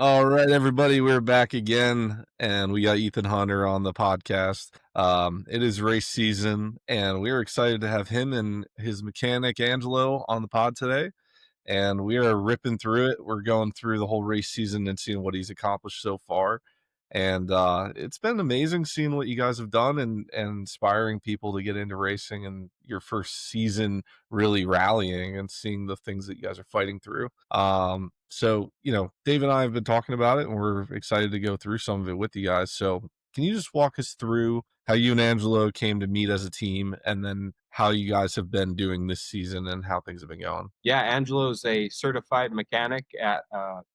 All right, everybody, we're back again, and we got Ethan Hunter on the podcast. It is race season, and we're excited to have him and his mechanic Angelo on the pod today. And we are ripping through it. We're going through the whole race season and seeing what he's accomplished so far. And it's been amazing seeing what you guys have done and inspiring people to get into racing and your first season really rallying and seeing the things that you guys are fighting through. So, Dave and I have been talking about it and we're excited to go through some of it with you guys. So can you just walk us through how you and Angelo came to meet as a team and then how you guys have been doing this season and how things have been going? Yeah, Angelo is a certified mechanic at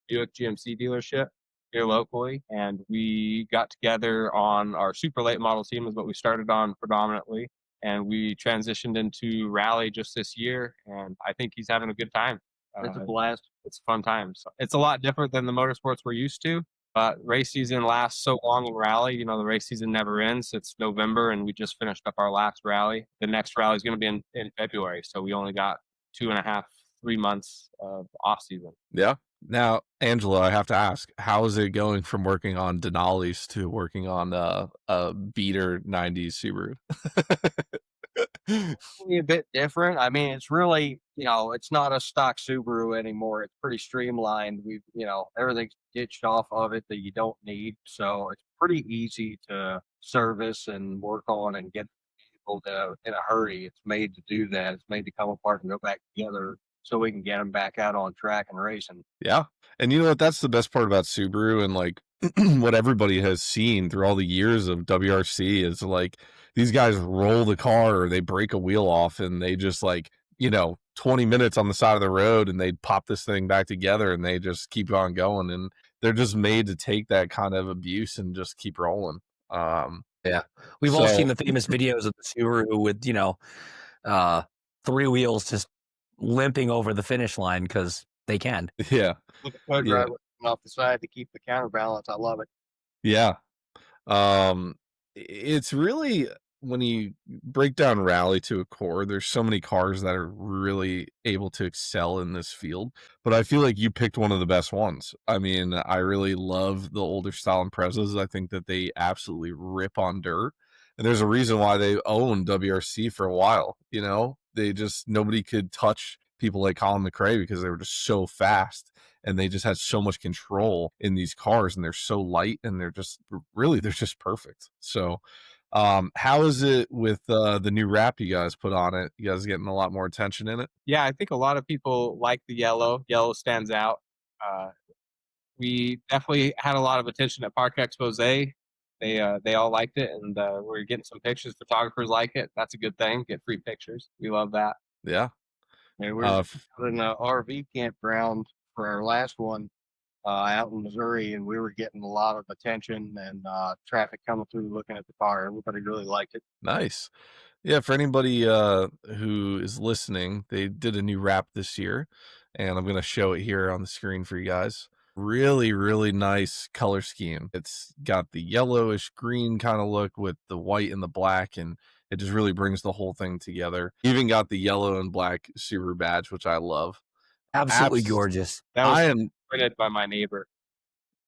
Buick GMC dealership here locally, and we got together on our super late model team is what we started on predominantly, and we transitioned into rally just this year, and I think he's having a good time. It's a blast. It's a fun time. So it's a lot different than the motorsports we're used to. But race season lasts so long in rally. The race season never ends. It's November, and we just finished up our last rally. The next rally is going to be in February, so we only got 2.5, 3 months of off season. Yeah. Now, Angelo, I have to ask, how is it going from working on Denali's to working on a beater 90s Subaru? A bit different. I mean, it's really, it's not a stock Subaru anymore. It's pretty streamlined. Everything's ditched off of it that you don't need. So it's pretty easy to service and work on and get people in a hurry. It's made to do that. It's made to come apart and go back together so we can get them back out on track and racing. Yeah. And you know what? That's the best part about Subaru and like what everybody has seen through all the years of WRC is like these guys roll the car or they break a wheel off and they just 20 minutes on the side of the road and they pop this thing back together and they just keep on going. And they're just made to take that kind of abuse and just keep rolling. Yeah. We've all seen the famous videos of the Subaru with, three wheels just limping over the finish line because they can. Yeah. With the co-driver off the side to keep the counterbalance. I love it. Yeah. It's really, when you break down rally to a core, there's so many cars that are really able to excel in this field, but I feel like you picked one of the best ones. I mean, I really love the older style Imprezas. I think that they absolutely rip on dirt, and there's a reason why they owned WRC for a while. Nobody could touch people like Colin McRae because they were just so fast and they just had so much control in these cars and they're so light and they're just perfect. So how is it with the new wrap you guys put on it? You guys getting a lot more attention in it? Yeah, I think a lot of people like the yellow. Yellow stands out. We definitely had a lot of attention at Park Expose. They all liked it, and we're getting some pictures. Photographers like it. That's a good thing. Get free pictures. We love that. Yeah. Yeah, we're in an RV campground for our last one out in Missouri, and we were getting a lot of attention and traffic coming through looking at the car. Everybody really liked it. Nice. Yeah, for anybody who is listening, they did a new wrap this year, and I'm going to show it here on the screen for you guys. Really, really nice color scheme. It's got the yellowish green kind of look with the white and the black, and it just really brings the whole thing together. Even got the yellow and black Subaru badge, which I love. Absolutely gorgeous. That was printed by my neighbor.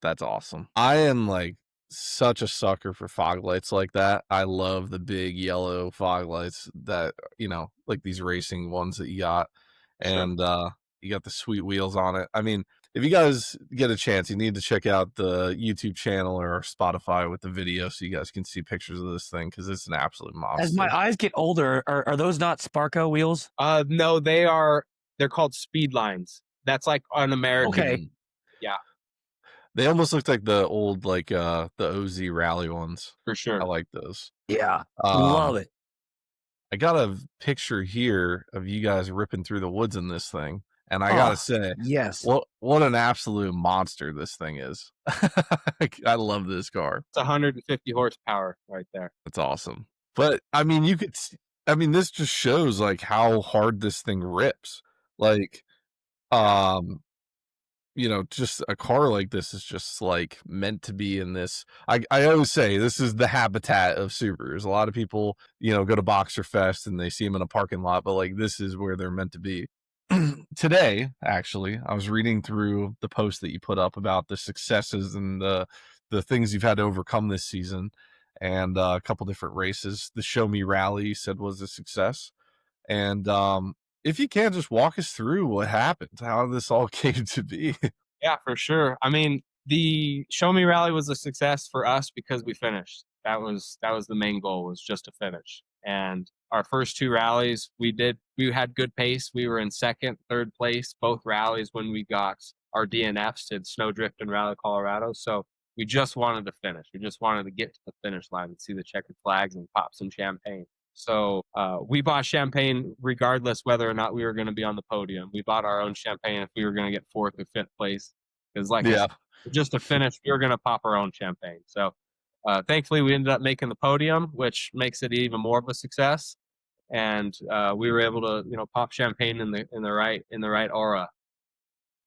That's awesome. I am like such a sucker for fog lights like that. I love the big yellow fog lights that, like these racing ones that you got. And you got the sweet wheels on it. I mean, if you guys get a chance, you need to check out the YouTube channel or Spotify with the video so you guys can see pictures of this thing because it's an absolute monster. As my eyes get older, are those not Sparco wheels? No, they're called speed lines. That's like an American. Okay. Yeah. They almost look like the old, the OZ rally ones. For sure. I like those. Yeah. Love it. I got a picture here of you guys ripping through the woods in this thing. And I gotta say, yes, what an absolute monster this thing is. I love this car. It's 150 horsepower right there. That's awesome. But I mean, this just shows like how hard this thing rips. Just a car like this is just like meant to be in this. I always say this is the habitat of Subarus. A lot of people, go to Boxer Fest and they see them in a parking lot, but like this is where they're meant to be. today, actually, I was reading through the post that you put up about the successes and the things you've had to overcome this season, and a couple different races. The Show Me Rally you said was a success, and if you can, just walk us through what happened, how this all came to be. Yeah, for sure. I mean, the Show Me Rally was a success for us because we finished. That was the main goal, was just to finish. And our first two rallies, we had good pace. We were in second, third place both rallies when we got our DNFs at Snowdrift and Rally Colorado. So we just wanted to finish. We just wanted to get to the finish line and see the checkered flags and pop some champagne. So we bought champagne regardless whether or not we were going to be on the podium. We bought our own champagne if we were going to get fourth or fifth place, because like I Yeah. said, just to finish, we were going to pop our own champagne. So thankfully, we ended up making the podium, which makes it even more of a success. And we were able to, pop champagne in the right aura.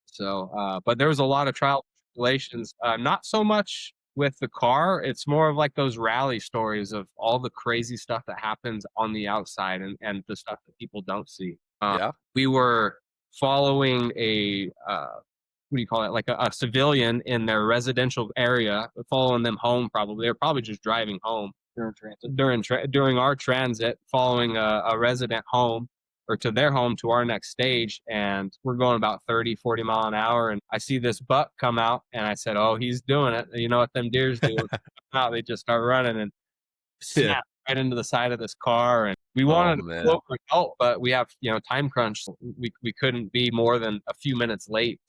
So, but there was a lot of trials and tribulations. Not so much with the car. It's more of like those rally stories of all the crazy stuff that happens on the outside and the stuff that people don't see. Yeah. We were following a what do you call it? Like a civilian in their residential area, following them home. Probably they're probably just driving home during our transit, following a resident home or to their home to our next stage, and we're going about 30-40 mile an hour, and I see this buck come out, and I said, oh, he's doing it. You know what them deers do? Out, they just start running and snap right into the side of this car. And we wanted to go for help, but we have time crunch. We couldn't be more than a few minutes late.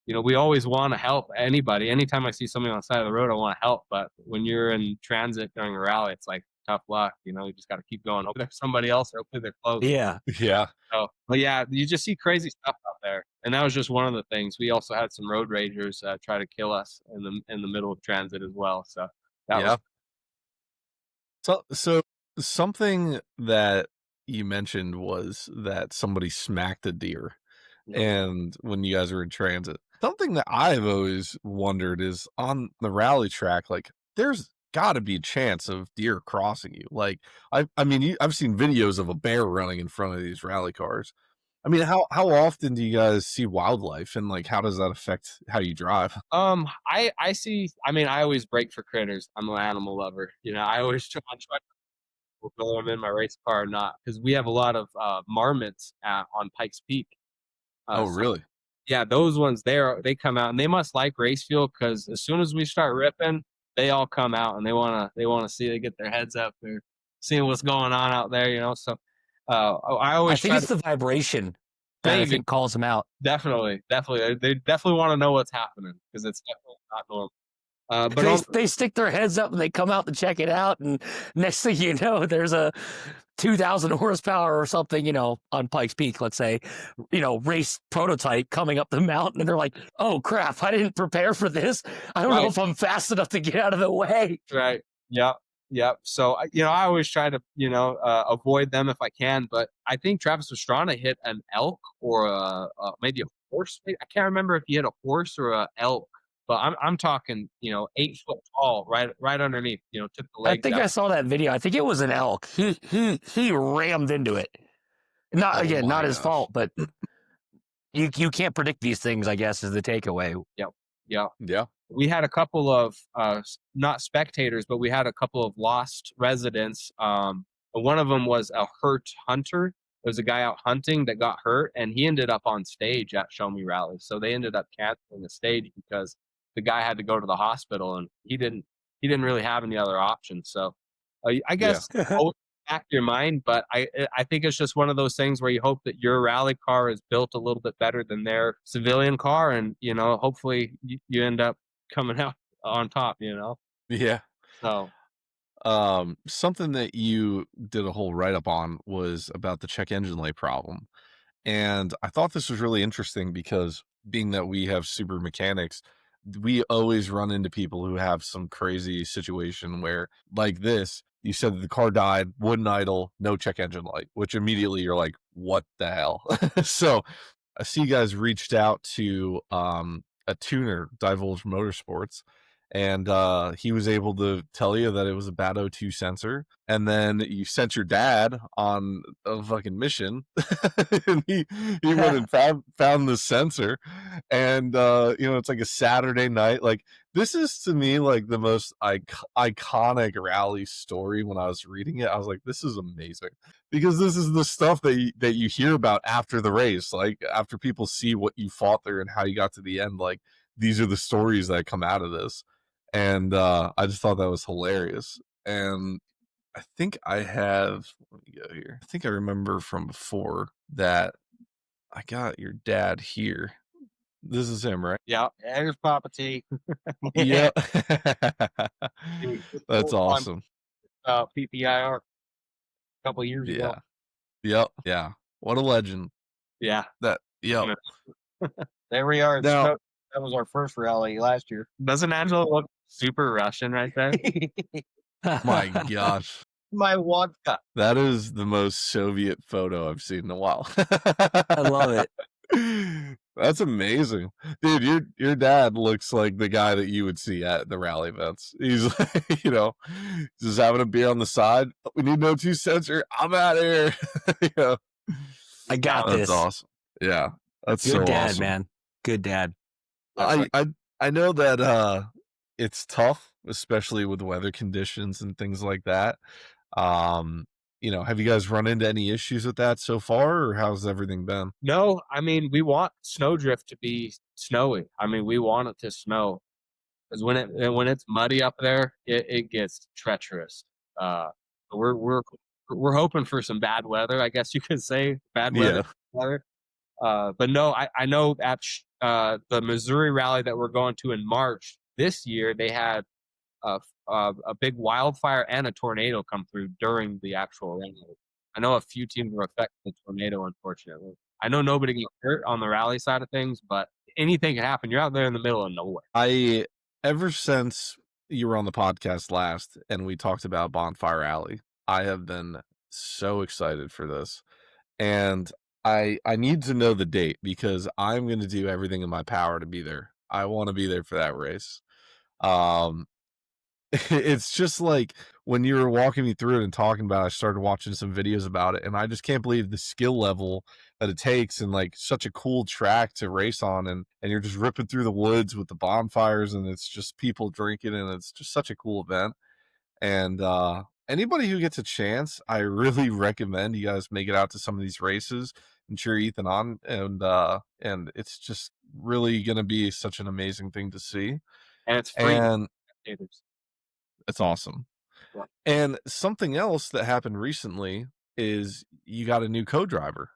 We always want to help anybody. Anytime I see somebody on the side of the road, I want to help. But when you're in transit during a rally, it's like tough luck. You just got to keep going. Hopefully there's somebody else, or hopefully they're close. Yeah. Yeah. So, but yeah, you just see crazy stuff out there, and that was just one of the things. We also had some road ragers try to kill us in the middle of transit as well. So that was. So something that you mentioned was that somebody smacked a deer, and when you guys were in transit, something that I've always wondered is on the rally track, like there's got to be a chance of deer crossing you. Like I mean, I've seen videos of a bear running in front of these rally cars. I mean, how often do you guys see wildlife, and like how does that affect how you drive? I see. I mean, I always break for critters. I'm an animal lover. I always try whether I'm in my race car or not, because we have a lot of marmots on Pikes Peak. Oh, really? Yeah, those ones they come out, and they must like race fuel, because as soon as we start ripping, they all come out and they wanna see. They get their heads up. They're seeing what's going on out there. So I think it's the vibration that I think calls them out. Definitely. They definitely want to know what's happening, because it's definitely not normal. But they stick their heads up and they come out to check it out, and next thing you know, there's a 2,000 horsepower or something, on Pikes Peak, let's say, race prototype coming up the mountain, and they're like, "Oh crap! I didn't prepare for this. I don't know if I'm fast enough to get out of the way." Right. Yep. So I always try to avoid them if I can. But I think Travis Pastrana hit an elk or maybe a horse. I can't remember if he hit a horse or a elk. But I'm talking, 8 foot tall, right underneath. Took the legs. I think I saw that video. I think it was an elk. He rammed into it. Not his fault, but you can't predict these things, I guess, is the takeaway. Yeah. We had a couple of not spectators, but we had a couple of lost residents. One of them was a hurt hunter. There was a guy out hunting that got hurt, and he ended up on stage at Show Me Rally. So they ended up canceling the stage because the guy had to go to the hospital, and he didn't really have any other options. So I guess always back your mind, but I think it's just one of those things where you hope that your rally car is built a little bit better than their civilian car, and hopefully you end up coming out on top. Yeah. So something that you did a whole write-up on was about the check engine light problem, and I thought this was really interesting because being that we have super mechanics, we always run into people who have some crazy situation where, like this, you said that the car died, wouldn't idle, no check engine light, which immediately you're like, what the hell? So I see you guys reached out to a tuner, Divulge Motorsports, and he was able to tell you that it was a bad O2 sensor, and then you sent your dad on a fucking mission, and he went and found the sensor, and it's like a Saturday night. Like, this is to me like the most iconic rally story. When I was reading it, I was like, this is amazing, because this is the stuff that you hear about after the race, like after people see what you fought through and how you got to the end. Like, these are the stories that come out of this. And I just thought that was hilarious. And I think I have, let me go here. I think I remember from before that I got your dad here. This is him, right? Yeah, there's Papa T. Yeah. Dude, That's awesome. PPIR a couple years ago. Yep. Yeah. What a legend. Yeah. Yep. There we are. Now, that was our first rally last year. Doesn't Angelo look super Russian right there? my gosh. My vodka. That is the most Soviet photo I've seen in a while. I love it. That's amazing. Dude, your dad looks like the guy that you would see at the rally events. He's like, just having a beer on the side. We need no two sensor. I'm out of here. I got That's this. awesome. Yeah. That's Good so dad, awesome. man. Good dad. I know that it's tough, especially with weather conditions and things like that. Have you guys run into any issues with that so far, or how's everything been? No, I mean, we want snowdrift to be snowy. I mean, we want it to snow, because when it's muddy up there, it gets treacherous. We're hoping for some bad weather, I guess you could say, bad weather. But no, I know at the Missouri rally that we're going to in March this year, they had a big wildfire and a tornado come through during the actual rally. I know a few teams were affected by the tornado, unfortunately. I know nobody got hurt on the rally side of things, but anything can happen. You're out there in the middle of nowhere. Ever since you were on the podcast last and we talked about Bonfire Rally, I have been so excited for this. And I need to know the date, because I'm going to do everything in my power to be there. I want to be there for that race. It's just like when you were walking me through it and talking about it, I started watching some videos about it, and I just can't believe the skill level that it takes, and like such a cool track to race on, and you're just ripping through the woods with the bonfires, and it's just people drinking, and it's just such a cool event. And anybody who gets a chance, I really recommend you guys make it out to some of these races and cheer Ethan on, and it's just really going to be such an amazing thing to see. And it's free. And it's awesome. Yeah. And something else that happened recently is you got a new co-driver.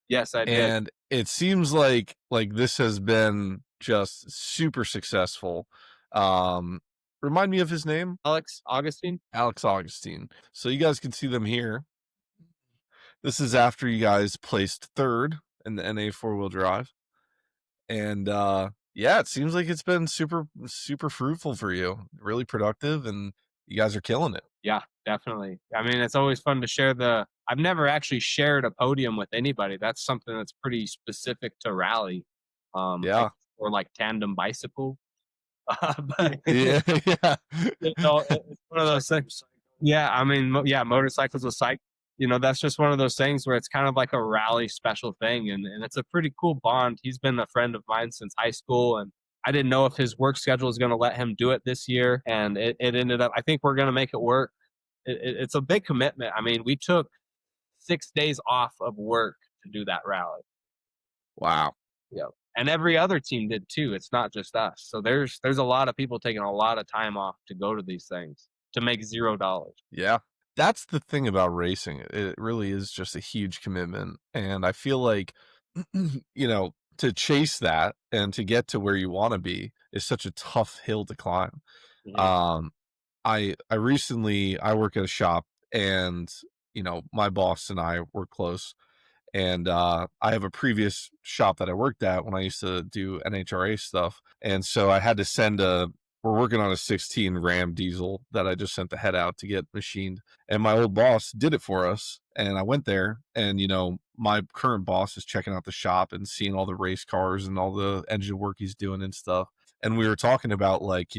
Yes, I did. And it seems like this has been just super successful. Remind me of his name? Alex Augustine. So you guys can see them here. This is after you guys placed third in the NA 4-wheel drive. And yeah, it seems like it's been super, super fruitful for you. Really productive, and you guys are killing it. Yeah, definitely. I mean, it's always fun to share I've never actually shared a podium with anybody. That's something that's pretty specific to rally. Yeah. Or like tandem bicycle. But Yeah. it's one of those things. Yeah, I mean, motorcycles with cycle. That's just one of those things where it's kind of like a rally special thing, and it's a pretty cool bond. He's been a friend of mine since high school, and I didn't know if his work schedule was going to let him do it this year, and it ended up, I think we're going to make it work. It's a big commitment. I mean, we took 6 days off of work to do that rally. Wow. Yeah. And every other team did too. It's not just us. So there's a lot of people taking a lot of time off to go to these things to make $0. Yeah. That's the thing about racing. It really is just a huge commitment. And I feel like, to chase that and to get to where you want to be is such a tough hill to climb. Mhm. I work at a shop, and, my boss and I were close. And I have a previous shop that I worked at when I used to do NHRA stuff. And so I had to we're working on a 16 Ram diesel that I just sent the head out to get machined. And my old boss did it for us. And I went there, and, my current boss is checking out the shop and seeing all the race cars and all the engine work he's doing and stuff. and we were talking about like,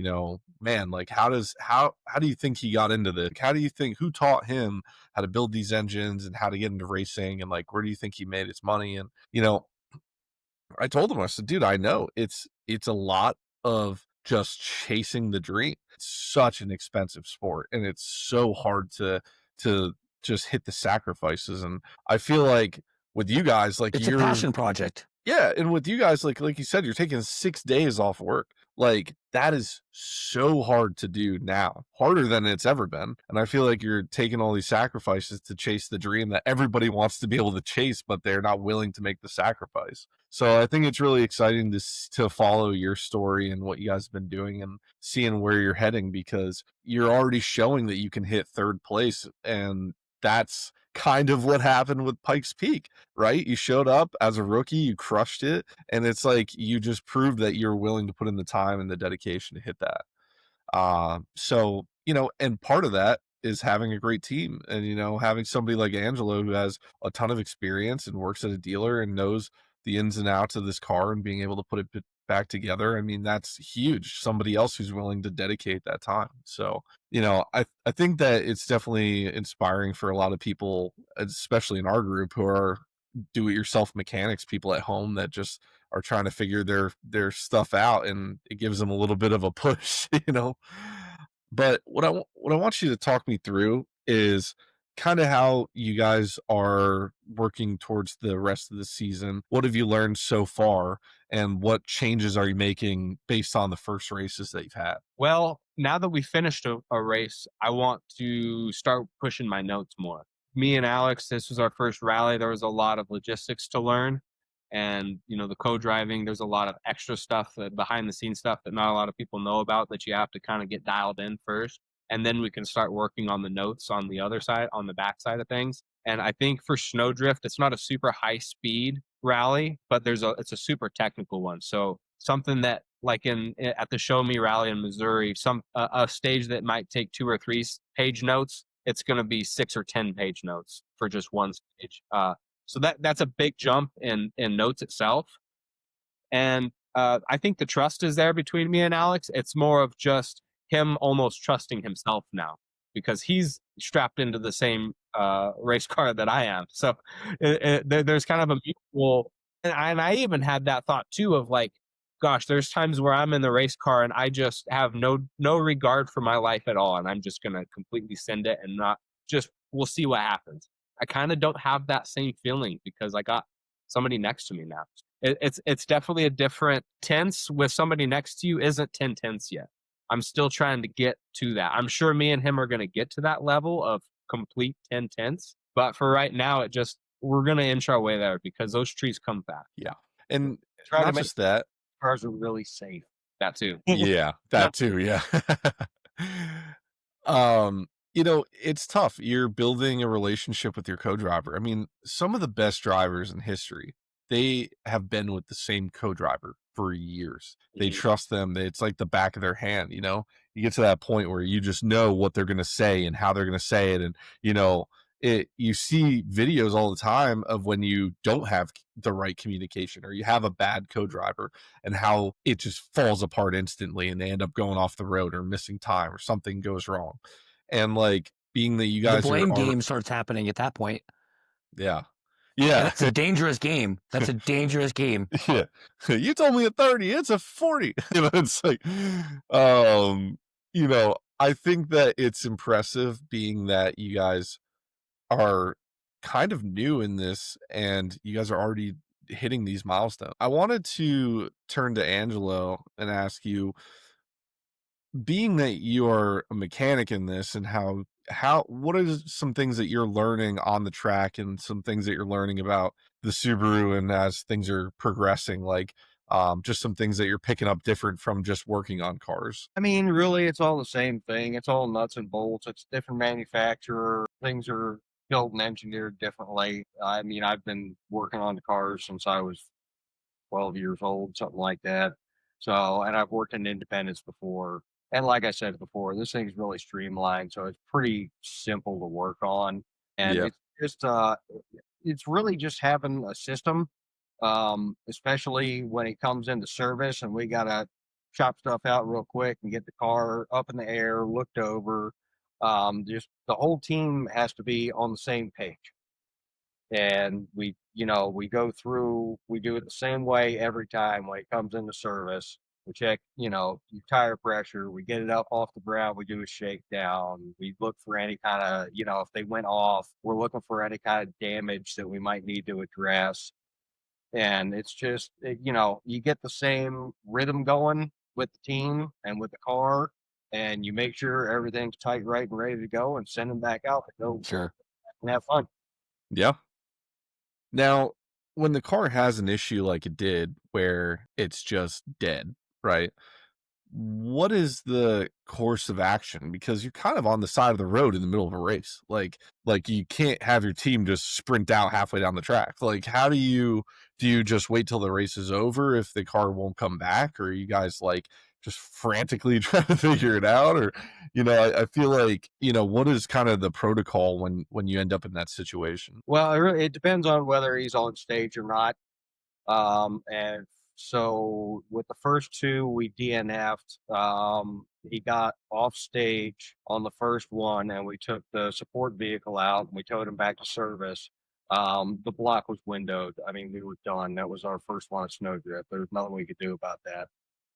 man, like how do you think he got into this? How do you think, who taught him how to build these engines and how to get into racing, and like where do you think he made his money? And I told him, I said, dude, I know it's a lot of just chasing the dream. It's such an expensive sport, and it's so hard to just hit the sacrifices. And I feel like with you guys, like It's a passion project. yeah, and with you guys, like you said, you're taking 6 days off work. Like that is so hard to do now, harder than it's ever been. And I feel like you're taking all these sacrifices to chase the dream that everybody wants to be able to chase, but they're not willing to make the sacrifice. So I think it's really exciting to follow your story and what you guys have been doing and seeing where you're heading, because you're already showing that you can hit third place, and that's kind of what happened with Pikes Peak, right? You showed up as a rookie, you crushed it, and it's like you just proved that you're willing to put in the time and the dedication to hit that. So, and part of that is having a great team, and, having somebody like Angelo who has a ton of experience and works at a dealer and knows the ins and outs of this car and being able to put it back together. I mean, that's huge. Somebody else who's willing to dedicate that time. So, I think that it's definitely inspiring for a lot of people, especially in our group, who are do-it-yourself mechanics, people at home that just are trying to figure their stuff out, and it gives them a little bit of a push. But what I want you to talk me through is kind of how you guys are working towards the rest of the season. What have you learned so far, and what changes are you making based on the first races that you've had? Well, now that we finished a race, I want to start pushing my notes more. Me and Alex, this was our first rally. There was a lot of logistics to learn. And, the co-driving, there's a lot of extra stuff, behind the scenes stuff that not a lot of people know about, that you have to kind of get dialed in first. And then we can start working on the notes on the other side, on the back side of things. And I think for Snowdrift, it's not a super high speed rally, but it's a super technical one. So something that, like at the Show Me rally in Missouri, a stage that might take 2 or 3 page notes, it's going to be 6 or 10 page notes for just one stage. So that's a big jump in notes itself. And I think the trust is there between me and Alex. It's more of just him almost trusting himself now, because he's strapped into the same race car that I am. So there's kind of a mutual, and I even had that thought too of like, gosh, there's times where I'm in the race car and I just have no regard for my life at all, and I'm just gonna completely send it and not just, we'll see what happens. I kind of don't have that same feeling because I got somebody next to me now. It's definitely a different tense. With somebody next to you isn't 10 tense yet. I'm still trying to get to that. I'm sure me and him are going to get to that level of complete 10 tenths, but for right now, we're going to inch our way there because those trees come fast. Yeah. And Try to not make just that. cars are really safe. That too. Yeah, that too, yeah. It's tough. You're building a relationship with your co-driver. I mean, some of the best drivers in history, they have been with the same co-driver for years. They Mhm. trust them. It's like the back of their hand, You get to that point where you just know what they're going to say and how they're going to say it. And, you see videos all the time of when you don't have the right communication, or you have a bad co-driver, and how it just falls apart instantly and they end up going off the road or missing time or something goes wrong. And like, being that you The guys blame are game starts happening at that point. yeah. And Yeah. that's a dangerous game. That's a dangerous game. Yeah. You told me a 30, it's a 40. It's like, I think that it's impressive, being that you guys are kind of new in this and you guys are already hitting these milestones. I wanted to turn to Angelo and ask you, being that you are a mechanic in this, and what are some things that you're learning on the track, and some things that you're learning about the Subaru, and as things are progressing, like just some things that you're picking up different from just working on cars. I mean, really, it's all the same thing. It's all nuts and bolts. It's different manufacturer. Things are built and engineered differently. I mean, I've been working on the cars since I was 12 years old, something like that. So, and I've worked in independence before. And like I said before, this thing's really streamlined, so it's pretty simple to work on. And Yeah. it's really just having a system, especially when it comes into service and we gotta chop stuff out real quick and get the car up in the air, looked over. Just the whole team has to be on the same page. And we go through, we do it the same way every time when it comes into service. We check, your tire pressure, we get it up off the ground, we do a shakedown, we look for any kind of, if they went off, we're looking for any kind of damage that we might need to address. And it's just, you get the same rhythm going with the team and with the car, and you make sure everything's tight, right, and ready to go, and send them back out to go Sure. and have fun. Yeah. Now, when the car has an issue like it did, where it's just dead, right? What is the course of action? Because you're kind of on the side of the road in the middle of a race. Like you can't have your team just sprint out halfway down the track. Like, how do you just wait till the race is over if the car won't come back? Or are you guys like just frantically trying to figure it out? Or, I feel like, what is kind of the protocol when you end up in that situation? Well, it depends on whether he's on stage or not. And so with the first two, we DNF'd. He got off stage on the first one, and we took the support vehicle out and we towed him back to service. The block was windowed. I mean, we were done. That was our first one of Snowdrift. There was nothing we could do about that.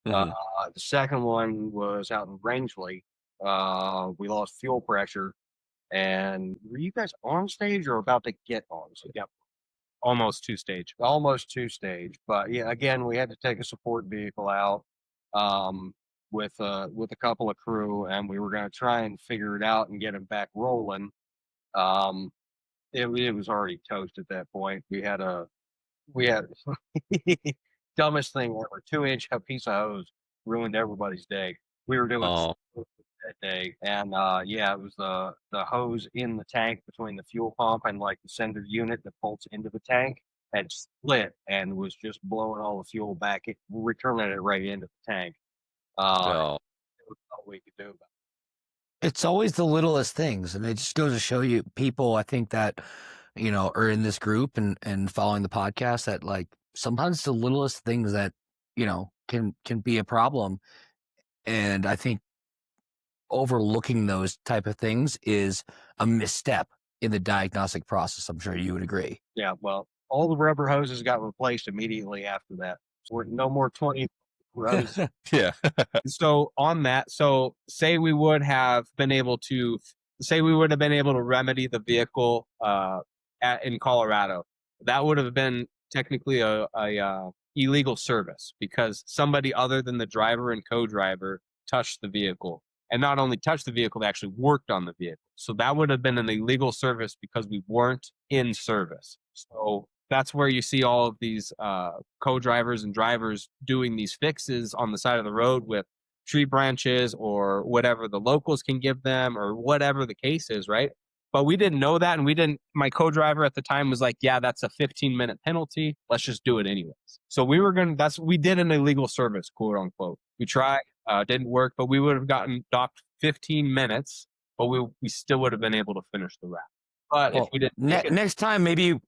Mhm. The second one was out in Rangeley. We lost fuel pressure. And were you guys on stage or about to get on stage? Yep. Almost two stage. Almost two stage. But yeah, again, we had to take a support vehicle out with a couple of crew, and we were going to try and figure it out and get him back rolling. It was already toast at that point. We had dumbest thing ever. 2-inch piece of hose ruined everybody's day. We were doing Oh, that day, and it was the hose in the tank between the fuel pump and like the sender unit that bolts into the tank had split and was just blowing all the fuel back, returning it right into the tank. no. There was nothing we could do about It's always the littlest things, and it just goes to show you people, I think, that are in this group and following the podcast, that like sometimes it's the littlest things that can be a problem. And I think overlooking those type of things is a misstep in the diagnostic process. I'm sure you would agree. it. Yeah, well, all the rubber hoses got replaced immediately after that. So we're no more 20 rows. Yeah. So on that, say we would have been able to remedy the vehicle in Colorado. That would have been technically a illegal service because somebody other than the driver and co-driver touched the vehicle. And not only touched the vehicle, they actually worked on the vehicle. So that would have been an illegal service because we weren't in service. So that's where you see all of these co-drivers and drivers doing these fixes on the side of the road with tree branches or whatever the locals can give them or whatever the case is, right? But we didn't know that, and my co-driver at the time was like, yeah, that's a 15-minute penalty. Let's just do it anyways. So we did an illegal service, quote unquote. We tried, didn't work, but we would have gotten docked 15 minutes, but we still would have been able to finish the wrap. But if we didn't next time, maybe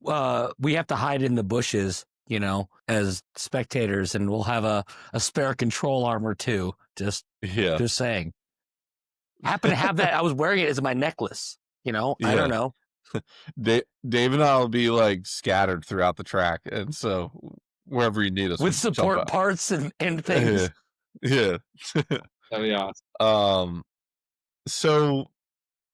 we have to hide in the bushes, as spectators, and we'll have a spare control arm or two. Just saying. Happen to have that. I was wearing it as my necklace. I don't know. Dave and I will be like scattered throughout the track, and so wherever you need us, with support parts and things. Yeah. That'd be awesome. So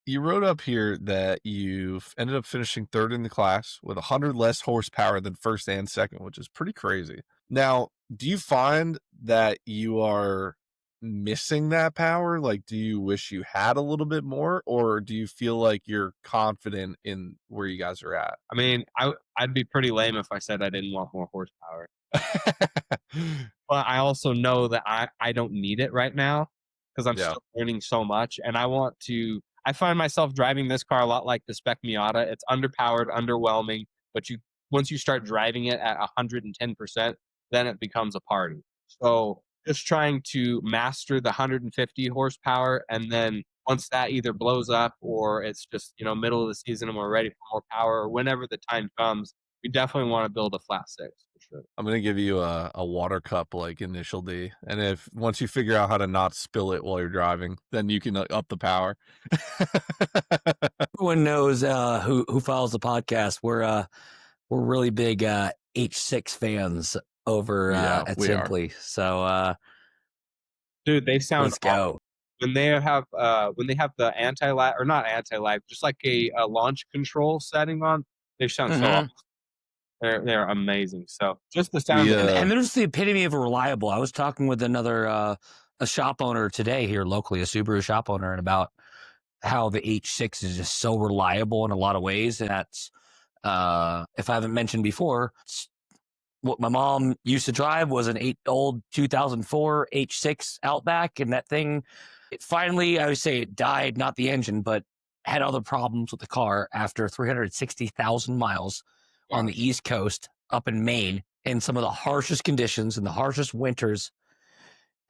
you wrote up here that you've ended up finishing third in the class with 100 less horsepower than first and second, which is pretty crazy. Now, do you find that you are missing that power? Like, do you wish you had a little bit more, or do you feel like you're confident in where you guys are at? I mean, I'd be pretty lame if I said I didn't want more horsepower. But I also know that I don't need it right now because I'm still learning so much, and I find myself driving this car a lot like the Spec Miata. It's underpowered, underwhelming, but once you start driving it at 110%, then it becomes a party. So just trying to master the 150 horsepower, and then once that either blows up or it's just middle of the season and we're ready for more power, or whenever the time comes, we definitely want to build a flat six for sure. I'm gonna give you a water cup like initial D, and if once you figure out how to not spill it while you're driving, then you can up the power. Everyone knows who follows the podcast. We're really big H6 fans over Yeah, at we are. Simply. So Dude, they sound let's awesome. go. When they have the anti-lag, or not anti-lag, just like a launch control setting on, they sound so awesome. They're amazing. So just the sound We, of it. And they're just the epitome of reliable. I was talking with another a shop owner today here locally, a Subaru shop owner, and about how the H6 is just so reliable in a lot of ways. And that's if I haven't mentioned before, what my mom used to drive was an old 2004 H6 Outback, and that thing, it finally, I would say it died, not the engine, but had other problems with the car after 360,000 miles on the East Coast up in Maine in some of the harshest conditions and the harshest winters.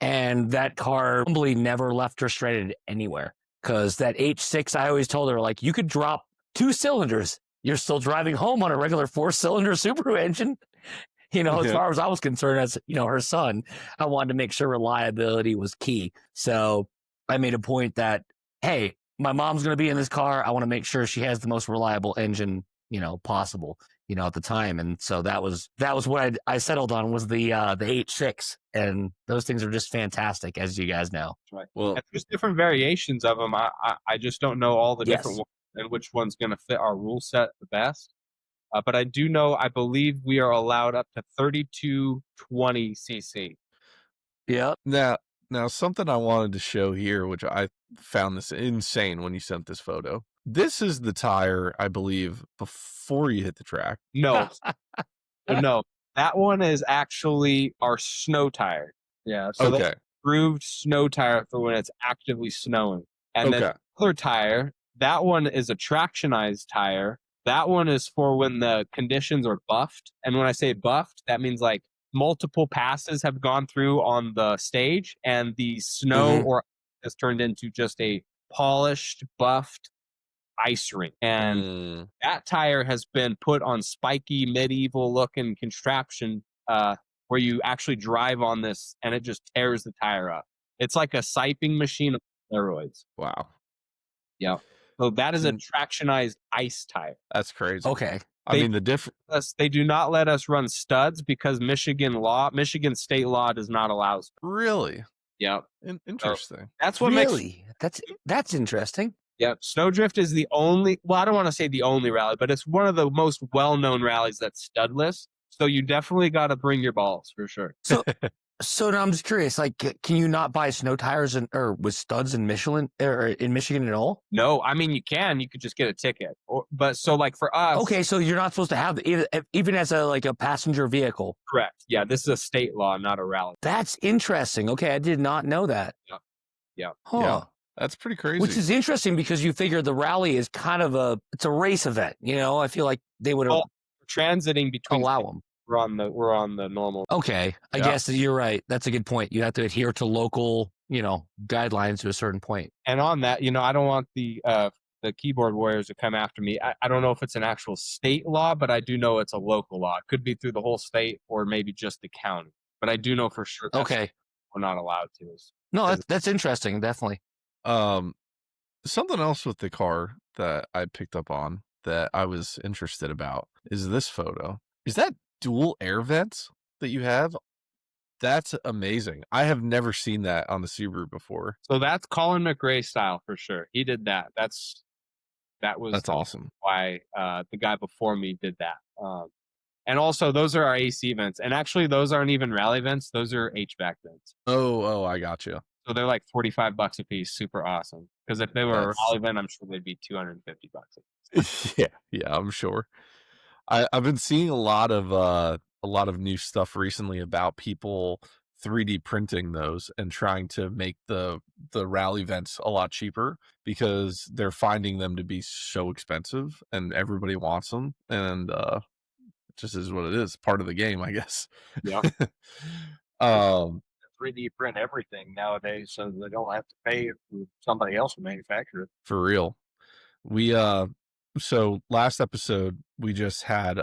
And that car humbly never left her stranded anywhere, because that H6, I always told her, like, you could drop 2 cylinders. You're still driving home on a regular 4-cylinder Subaru engine. As far as I was concerned, as her son, I wanted to make sure reliability was key. So I made a point that, hey, my mom's going to be in this car. I want to make sure she has the most reliable engine, possible, at the time. And so that was what I settled on, was the H6, and those things are just fantastic, as you guys know. Right. well, And there's different variations of them. I just don't know all the different Yes. ones and which one's going to fit our rule set the best. But I do know, I believe we are allowed up to 3220 cc. Yep. now something I wanted to show here, which I found this insane when you sent this photo. This is the tire, I believe, before you hit the track. No, no, that one is actually our snow tire. Yeah. So Okay. that's approved snow tire for when it's actively snowing. And then Okay. the other tire, that one is a tractionized tire. That one is for when the conditions are buffed. And when I say buffed, that means like multiple passes have gone through on the stage, and the snow Mhm. or has turned into just a polished, buffed ice rink. And that tire has been put on spiky, medieval looking contraption where you actually drive on this and it just tears the tire up. It's like a siping machine of steroids. Wow. Yeah. So that is a Mm. tractionized ice tire. That's crazy. Okay. I They- mean, the difference. They do not let us run studs because Michigan state law does not allow. Really Yep. interesting. That's what makes. Really? That's interesting. Yep. Snowdrift is the only, well, I don't want to say the only rally, but it's one of the most well-known rallies that's studless. So you definitely got to bring your balls for sure. So now I'm just curious, like, can you not buy snow tires or with studs in Michelin or in Michigan at all? No, I mean, you could just get a ticket. But so like for us. Okay, so you're not supposed to have even as a passenger vehicle. Correct. Yeah, this is a state law, not a rally. That's interesting. Okay, I did not know that. Yeah. Huh. Yeah. That's pretty crazy. Which is interesting because you figure the rally is kind of it's a race event. I feel like they would Transiting between allow them. We're on the normal. Okay, I guess that you're right. That's a good point. You have to adhere to local, guidelines to a certain point. And on that, I don't want the keyboard warriors to come after me. I don't know if it's an actual state law, but I do know it's a local law. It could be through the whole state or maybe just the county. But I do know for sure Okay. we're not allowed to. No, that's interesting. Definitely. Something else with the car that I picked up on that I was interested about is this photo. Is that dual air vents that you have? That's amazing. I have never seen that on the Subaru before. So that's Colin McRae style for sure. He did that. That's awesome. Why the guy before me did that. And also those are our AC vents. And actually those aren't even rally vents. Those are HVAC vents. Oh, I got you. So they're like $45 a piece. Super awesome. Because if they were a rally vent, I'm sure they'd be $250 a piece. Yeah, I'm sure. I've been seeing a lot of new stuff recently about people 3D printing those and trying to make the rally vents a lot cheaper because they're finding them to be so expensive and everybody wants them, and it just is what it is. Part of the game, I guess. Yeah. 3D print everything nowadays, so they don't have to pay for somebody else to manufacture it. For real. We So last episode we just had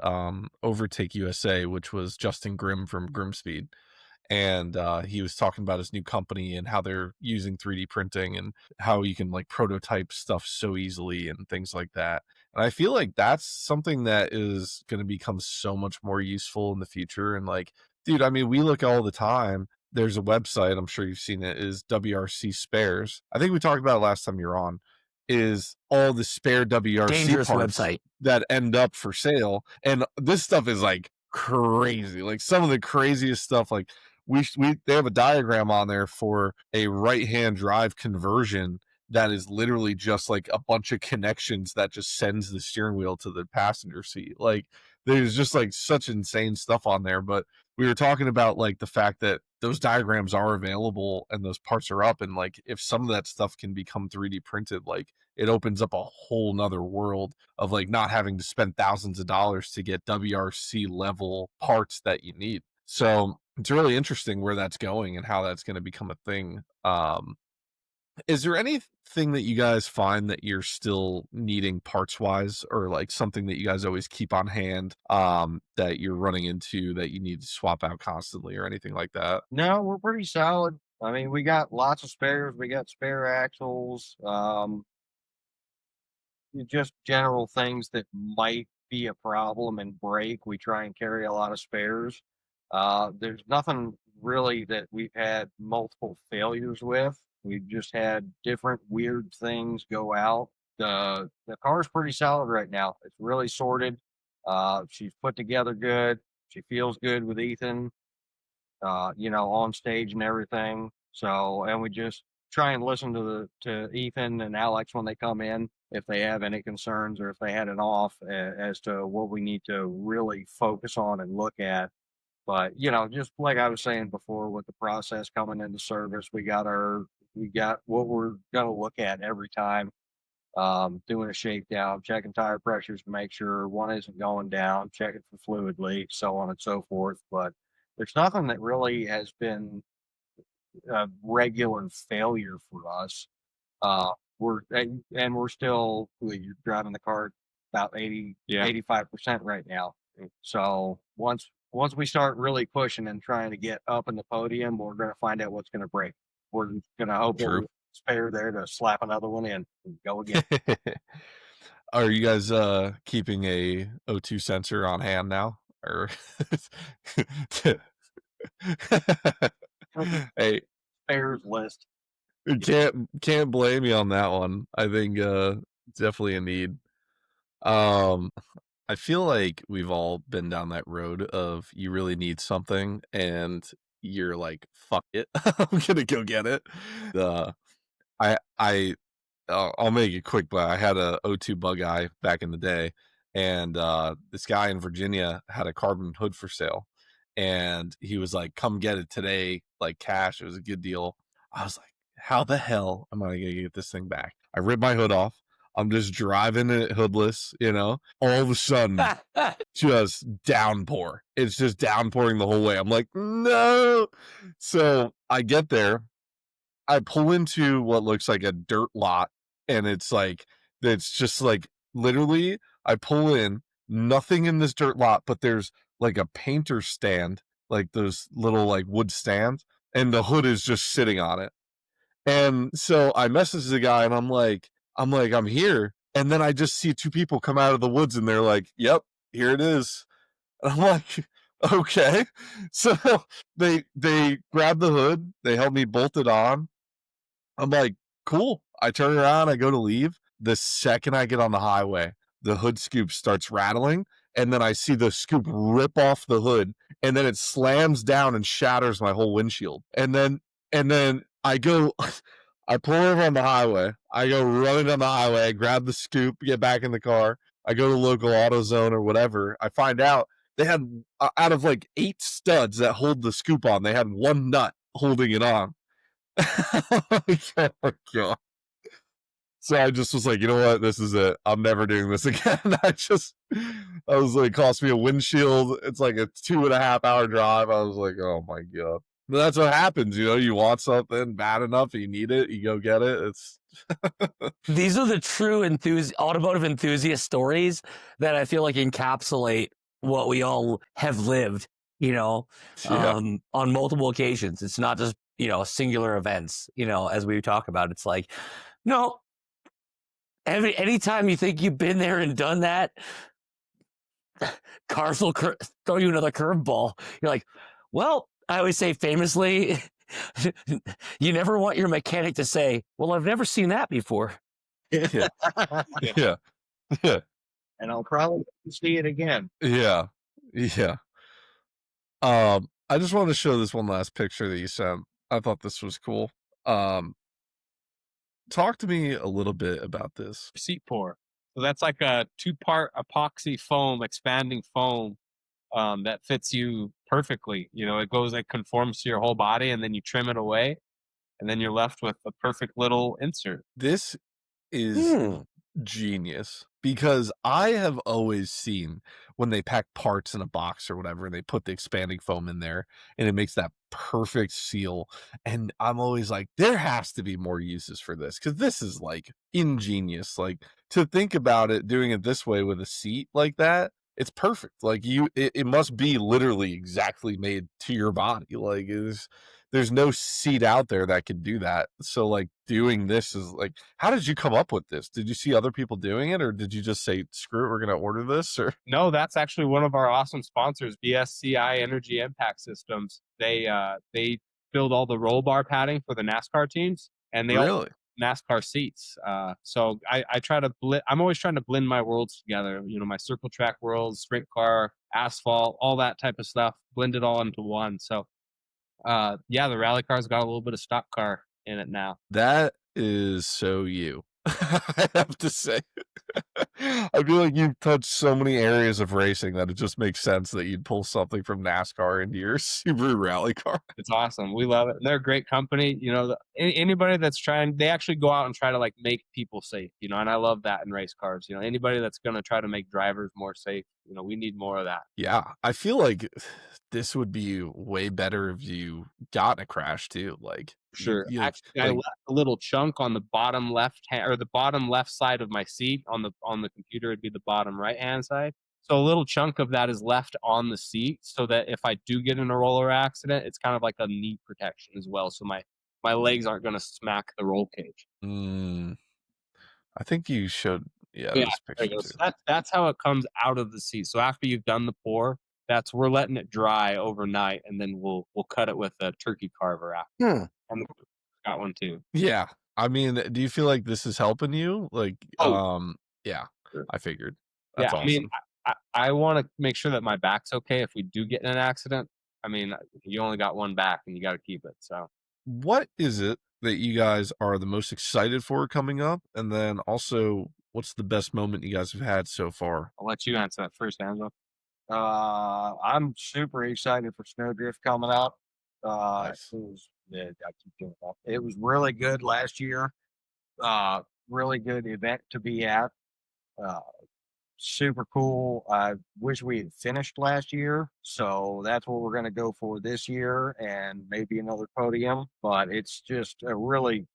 Overtake USA, which was Justin Grimm from Grimspeed. And he was talking about his new company and how they're using 3D printing and how you can like prototype stuff so easily and things like that. And I feel like that's something that is going to become so much more useful in the future. And like, dude, I mean, we look all the time. There's a website, I'm sure you've seen it, is WRC Spares. I think we talked about it last time you're on, is all the spare WRC Dangerous parts website. that end up for sale. And this stuff is like crazy. Like some of the craziest stuff, like they have a diagram on there for a right-hand drive conversion that is literally just like a bunch of connections that just sends the steering wheel to the passenger seat. Like there's just like such insane stuff on there. But we were talking about like the fact that those diagrams are available and those parts are up, and like if some of that stuff can become 3D printed, like it opens up a whole nother world of like not having to spend thousands of dollars to get WRC level parts that you need. So it's really interesting where that's going and how that's going to become a thing. Is there anything that you guys find that you're still needing parts wise, or like something that you guys always keep on hand that you're running into that you need to swap out constantly or anything like that? No, we're pretty solid. I mean, we got lots of spares. We got spare axles. Just general things that might be a problem and break. We try and carry a lot of spares. There's nothing really that we've had multiple failures with. We've just had different weird things go out. The car's pretty solid right now. It's really sorted. She's put together good. She feels good with Ethan, on stage and everything. So, and we just try and listen to Ethan and Alex when they come in, if they have any concerns or if they had it off as to what we need to really focus on and look at. But just like I was saying before, with the process coming into service, we got what we're gonna look at every time. Doing a shakedown, checking tire pressures to make sure one isn't going down, checking for fluid leaks, so on and so forth. But there's nothing that really has been a regular failure for us. We're still you're driving the car about 85% right now. So once we start really pushing and trying to get up in the podium, we're going to find out what's going to break. We're going to hope there's a spare there to slap another one in and go again. Are you guys keeping a O2 sensor on hand now, or hey, spares list? Can't blame me on that one. I think definitely a need. I feel like we've all been down that road of you really need something and you're like, fuck it, I'm gonna go get it. I'll make it quick, but I had a O2 bug eye back in the day, and this guy in Virginia had a carbon hood for sale, and he was like, come get it today, like cash. It was a good deal. I was like, how the hell am I gonna get this thing back? I ripped my hood off. I'm just driving it hoodless, all of a sudden just downpour. It's just downpouring the whole way. I'm like, no. So I get there, I pull into what looks like a dirt lot, and it's just like literally I pull in, nothing in this dirt lot, but there's like a painter stand, like those little like wood stands, and the hood is just sitting on it. And so I message the guy and I'm here. And then I just see two people come out of the woods and they're like, yep, here it is. And I'm like, okay. So they grab the hood, they help me bolt it on. I'm like, cool. I turn around, I go to leave. The second I get on the highway, the hood scoop starts rattling, and then I see the scoop rip off the hood, and then it slams down and shatters my whole windshield. And then I go, I pull over on the highway. I go running down the highway. I grab the scoop, get back in the car. I go to local AutoZone or whatever. I find out they had, out of like 8 studs that hold the scoop on, they had one nut holding it on. Oh my God. So I just was like, you know what? This is it. I'm never doing this again. I was like, it cost me a windshield. It's like a 2.5 hour drive. I was like, oh my God. But that's what happens, you want something bad enough, you need it, you go get it. It's These are the true automotive enthusiast stories that I feel like encapsulate what we all have lived, yeah, on multiple occasions. It's not just, singular events, as we talk about. It's like, no, anytime you think you've been there and done that, cars will throw you another curveball. You're like, well, I always say famously, you never want your mechanic to say, well, I've never seen that before. yeah, yeah, yeah, And I'll probably see it again. yeah, yeah. I just wanted to show this one last picture that you sent. I thought this was cool. Talk to me a little bit about this. Seat pour. So that's like a 2-part epoxy foam, expanding foam that fits you perfectly. It conforms to your whole body, and then you trim it away, and then you're left with a perfect little insert. This is genius, because I have always seen when they pack parts in a box or whatever, and they put the expanding foam in there and it makes that perfect seal. And I'm always like, there has to be more uses for this, because this is like ingenious. Like, to think about it, doing it this way with a seat like that, it's perfect. Like, it must be literally exactly made to your body. Like, there's no seat out there that could do that. So like, doing this is like, how did you come up with this? Did you see other people doing it, or did you just say, screw it, we're going to order this? Or No, that's actually one of our awesome sponsors, BSCI Energy Impact Systems. They build all the roll bar padding for the NASCAR teams, and they also really? NASCAR seats. So I try to I'm always trying to blend my worlds together. My circle track worlds, sprint car, asphalt, all that type of stuff, blend it all into one. So yeah, the rally car's got a little bit of stock car in it now. That is so you. I have to say. I feel like you've touched so many areas of racing that it just makes sense that you'd pull something from NASCAR into your Subaru rally car. It's awesome. We love it. They're a great company. Anybody that's they actually go out and try to like make people safe, and I love that in race cars. Anybody that's going to try to make drivers more safe, we need more of that. Yeah, I feel like this would be way better if you got in a crash too. Like, Sure. you, Actually, I like, left a little chunk on the bottom left hand, or the bottom left side of my seat. On the computer, it'd be the bottom right hand side. So a little chunk of that is left on the seat, so that if I do get in a roller accident, it's kind of like a knee protection as well. So my legs aren't going to smack the roll cage. I think you should. Yeah, Yeah, this there picture you go. too. So that's how it comes out of the seat. So after you've done the pour, we're letting it dry overnight, and then we'll cut it with a turkey carver after. And got one too. Yeah. I mean, do you feel like this is helping you? Like, yeah, Sure. I figured. Yeah, That's I mean, awesome. I want to make sure that my back's okay if we do get in an accident. I mean, you only got one back, and you got to keep it. So What is it that you guys are the most excited for coming up? And then also, what's the best moment you guys have had so far? I'll let you answer that first, Angelo. I'm super excited for Snowdrift coming up. Nice. I keep doing that. It was really good last year. Really good event to be at. Super cool. I wish we had finished last year, so that's what we're going to go for this year, and maybe another podium. But it's just a really,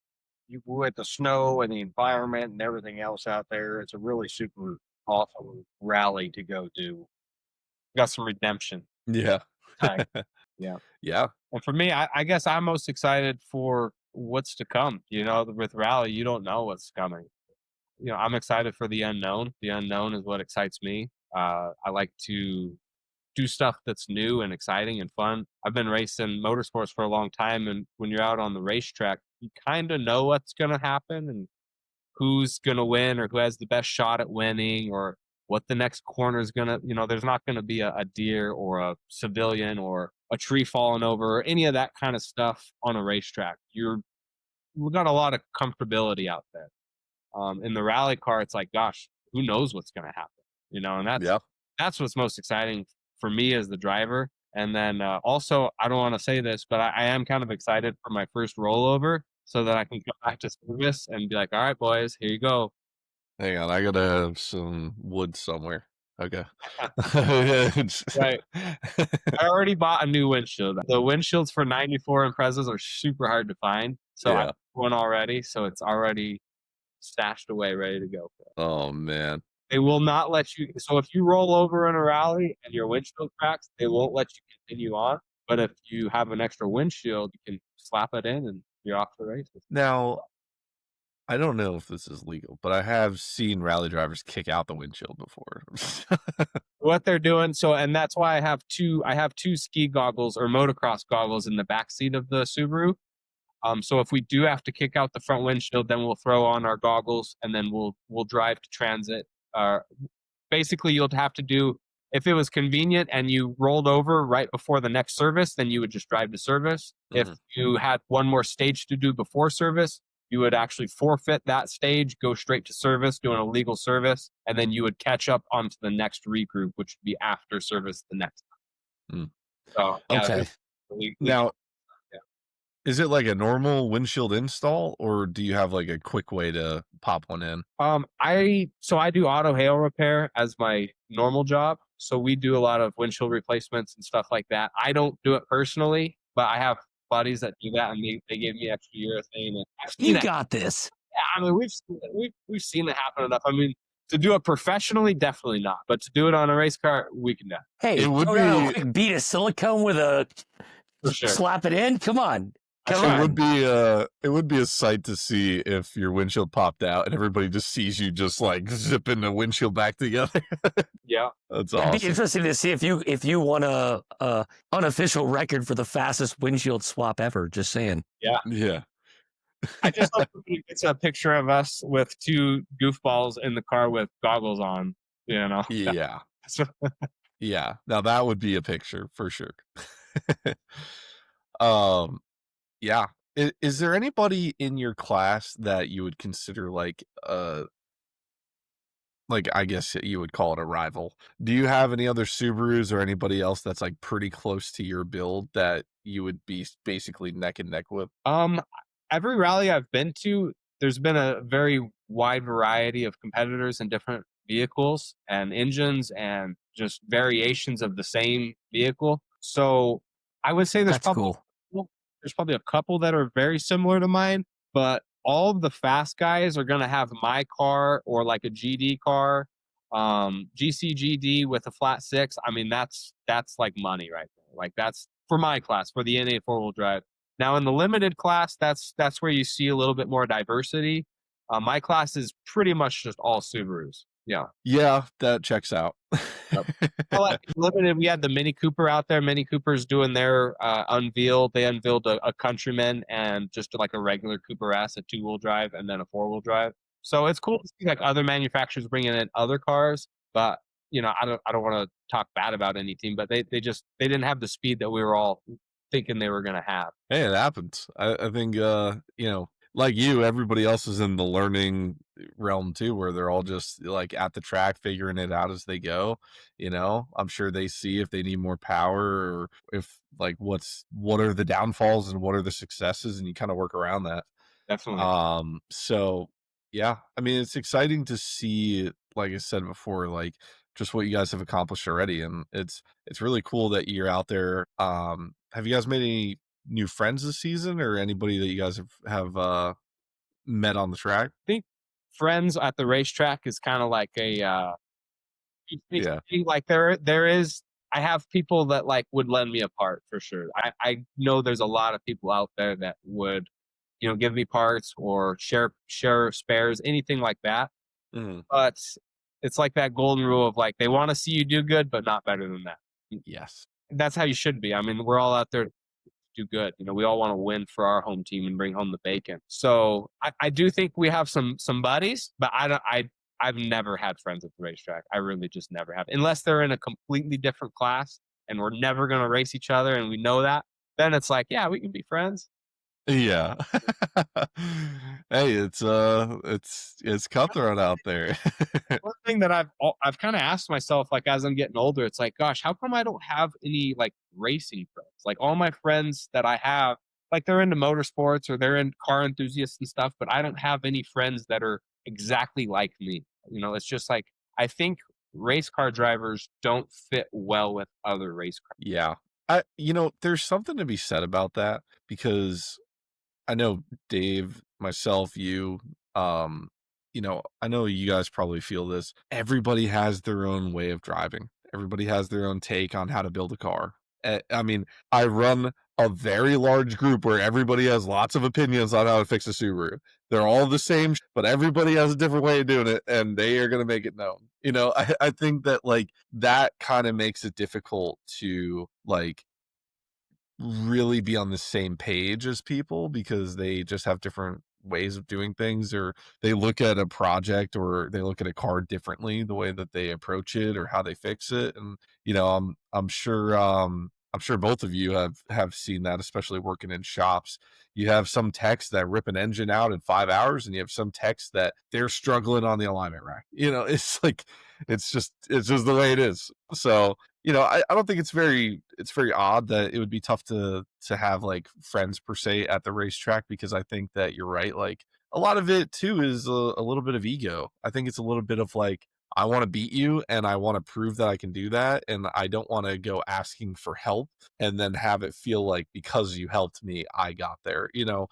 with the snow and the environment and everything else out there, it's a really super awesome rally to go do. Got some redemption Yeah. time. Yeah. Yeah. And for me, I guess I'm most excited for what's to come. With rally, you don't know what's coming. I'm excited for the unknown. The unknown is what excites me. I like to do stuff that's new and exciting and fun. I've been racing motorsports for a long time, and when you're out on the racetrack, you kind of know what's going to happen and who's going to win, or who has the best shot at winning, or what the next corner is going to, there's not going to be a deer or a civilian or a tree falling over or any of that kind of stuff on a racetrack. We've got a lot of comfortability out there. In the rally car, it's like, gosh, who knows what's going to happen, and that's what's most exciting for me as the driver. And then also, I don't want to say this, but I am kind of excited for my first rollover, so that I can go back to service and be like, all right, boys, here you go. Hang on. I got to have some wood somewhere. Okay. Right. I already bought a new windshield. The windshields for 94 Imprezas are super hard to find. So I Yeah. have one already. So it's already stashed away, ready to go. Oh man. They will not let you. So if you roll over in a rally and your windshield cracks, they won't let you continue on. But if you have an extra windshield, you can slap it in and you're off the races. Now, I don't know if this is legal, but I have seen rally drivers kick out the windshield before. What they're doing, so and that's why I have two ski goggles or motocross goggles in the back seat of the Subaru. So if we do have to kick out the front windshield, then we'll throw on our goggles and then we'll drive to transit. Basically, you'll have to do, if it was convenient and you rolled over right before the next service, then you would just drive to service. If you had one more stage to do before service, you would actually forfeit that stage, go straight to service, do an illegal service, and then you would catch up onto the next regroup, which would be after service the next time. So, yeah, Okay. Now, yeah. is it like a normal windshield install, or do you have like a quick way to pop one in? I do auto hail repair as my normal job. So we do a lot of windshield replacements and stuff like that. I don't do it personally, but I have buddies that do that, and they gave me extra urethane. And I've seen You it. got this. Yeah, I mean we've seen it happen enough. I mean, to do it professionally, definitely not. But to do it on a race car, we can do it. Hey, It would throw down a be- quick bead of silicone with a For sure. slap it in. Come on. Come It on. would be a sight to see if your windshield popped out and everybody just sees you just like zipping the windshield back together. Yeah. That's It'd be awesome. interesting to see if you won a unofficial record for the fastest windshield swap ever. Just saying. Yeah. I just like it's a picture of us with two goofballs in the car with goggles on. You know. Yeah. So, Yeah. Now that would be a picture for sure. Yeah. Is there anybody in your class that you would consider like I guess you would call it a rival? Do you have any other Subarus or anybody else that's like pretty close to your build that you would be basically neck and neck with? every rally I've been to, there's been a very wide variety of competitors and different vehicles and engines and just variations of the same vehicle. So I would say That's cool. there's probably a couple that are very similar to mine, but all of the fast guys are going to have my car or like a GD car, GCGD with a flat six. I mean, that's like money right there. Like that's for my class, for the NA 4-wheel drive. Now in the limited class, that's where you see a little bit more diversity. My class is pretty much just all Subarus. Yeah. Yeah, that checks out. Well, limited, we had the Mini Cooper out there. Mini Cooper's doing their unveiled. They unveiled a Countryman and just like a regular Cooper S, a 2-wheel drive, and then a 4-wheel drive. So it's cool to see like other manufacturers bringing in other cars. But you know, I don't want to talk bad about any team, but they didn't have the speed that we were all thinking they were going to have. Hey, it happens. I think like you, everybody else is in the learning realm too, where they're all just like at the track figuring it out as they go. I'm sure they see if they need more power or if like what are the downfalls and what are the successes, and you kind of work around that. Definitely. So yeah, I mean, it's exciting to see, like I said before, like just what you guys have accomplished already, and it's really cool that you're out there. Have you guys made any new friends this season, or anybody that you guys have met on the track? I think friends at the racetrack is kind of like a Yeah. like there is. I have people that like would lend me a part for sure. I know there's a lot of people out there that would, give me parts or share spares, anything like that. Mhm. But it's like that golden rule of like they want to see you do good, but not better than that. Yes. That's how you should be. I mean, we're all out there to do good. We all want to win for our home team and bring home the bacon. So I do think we have some buddies, but I've never had friends at the racetrack. I really just never have, unless they're in a completely different class and we're never going to race each other and we know that. Then it's like, yeah, we can be friends. Yeah. Hey, it's cutthroat out there. One thing that I've kind of asked myself, like as I'm getting older, it's like, gosh, how come I don't have any like racing friends? Like all my friends that I have, like they're into motorsports or they're in car enthusiasts and stuff, but I don't have any friends that are exactly like me. It's just like I think race car drivers don't fit well with other race cars. Yeah. There's something to be said about that because I know Dave, myself, you, I know you guys probably feel this. Everybody has their own way of driving. Everybody has their own take on how to build a car. I mean, I run a very large group where everybody has lots of opinions on how to fix a Subaru. They're all the same, but everybody has a different way of doing it, and they are going to make it known. I think that like that kind of makes it difficult to like really be on the same page as people because they just have different ways of doing things, or they look at a project or they look at a car differently, the way that they approach it or how they fix it. And I'm sure both of you have seen that, especially working in shops. You have some techs that rip an engine out in 5 hours, and you have some techs that they're struggling on the alignment rack. It's like it's just the way it is. So I don't think it's very odd that it would be tough to have like friends per se at the racetrack, because I think that you're right. Like a lot of it too is a little bit of ego. I think it's a little bit of like, I want to beat you and I want to prove that I can do that. And I don't want to go asking for help and then have it feel like because you helped me, I got there.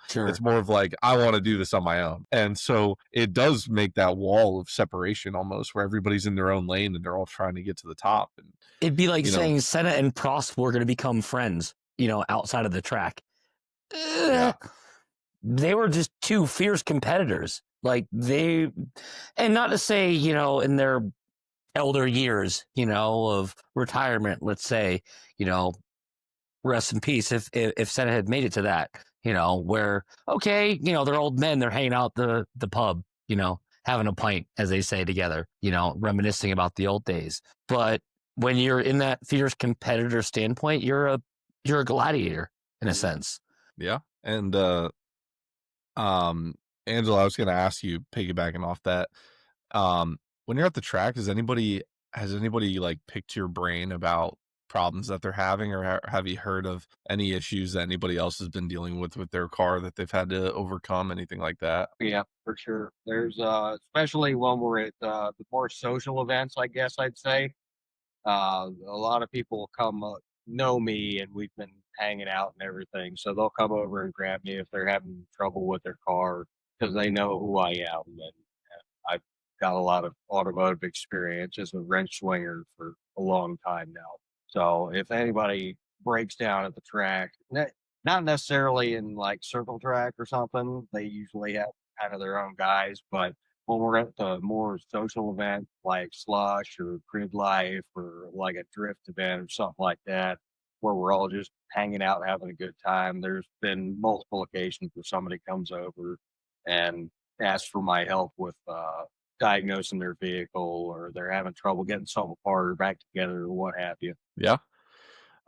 Sure. It's more of like, I want to do this on my own. And so it does make that wall of separation almost, where everybody's in their own lane and they're all trying to get to the top. And It'd be like saying Senna and Prost were going to become friends, outside of the track. Yeah. They were just two fierce competitors. And not to say, in their elder years, of retirement, let's say, rest in peace if Senna had made it to that, where, okay, they're old men, they're hanging out the pub, having a pint, as they say, together, reminiscing about the old days. But when you're in that fierce competitor standpoint, you're a gladiator in a sense. Yeah. And Angelo, I was going to ask you, piggybacking off that, when you're at the track, has anybody like picked your brain about problems that they're having, or have you heard of any issues that anybody else has been dealing with their car that they've had to overcome, anything like that? Yeah, for sure. There's especially when we're at the more social events, I guess I'd say. A lot of people come know me, and we've been hanging out and everything, so they'll come over and grab me if they're having trouble with their car because they know who I am, and I've got a lot of automotive experience as a wrench swinger for a long time now. So if anybody breaks down at the track, not necessarily in like circle track or something, they usually have kind of their own guys, but when we're at the more social event like Slush or Grid Life or like a drift event or something like that, where we're all just hanging out, having a good time, there's been multiple occasions where somebody comes over and asks for my help with diagnosing their vehicle, or they're having trouble getting something apart or back together or what have you. Yeah.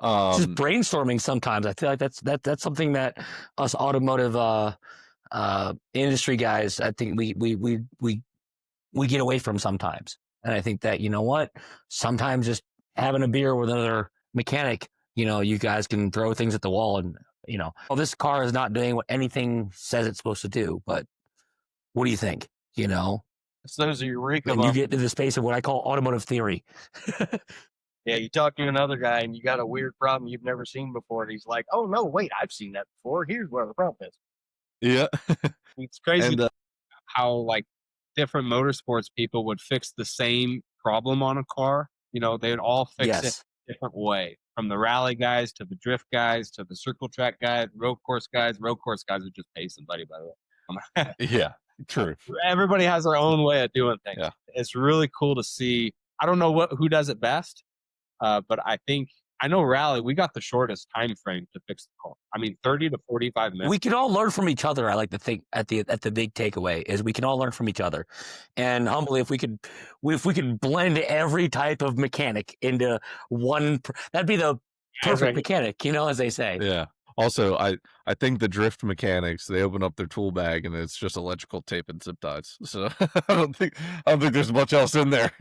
Just brainstorming sometimes. I feel like that's something that us automotive industry guys, I think we get away from sometimes. And I think that, sometimes just having a beer with another mechanic, you guys can throw things at the wall and, well, this car is not doing what anything says it's supposed to do, but what do you think? It's those eureka And you get into the space of what I call automotive theory. Yeah, you talk to another guy and you got a weird problem you've never seen before, and he's like, "Oh no, wait, I've seen that before. Here's where the problem is." Yeah. It's crazy And how like different motorsports people would fix the same problem on a car. They'd all fix it Yes. a different way. From the rally guys to the drift guys to the circle track guys, road course guys. Road course guys would just pay somebody, by the way. yeah, true. Everybody has their own way of doing things. Yeah. It's really cool to see. I don't know who does it best, but I know rally, we got the shortest time frame to fix the car. I mean, 30 to 45 minutes. We can all learn from each other. I like to think at the big takeaway is we can all learn from each other. And humbly, if we could blend every type of mechanic into one, that'd be the perfect right. mechanic, as they say. Yeah. Also, I think the drift mechanics, they open up their tool bag and it's just electrical tape and zip ties. So I don't think there's much else in there.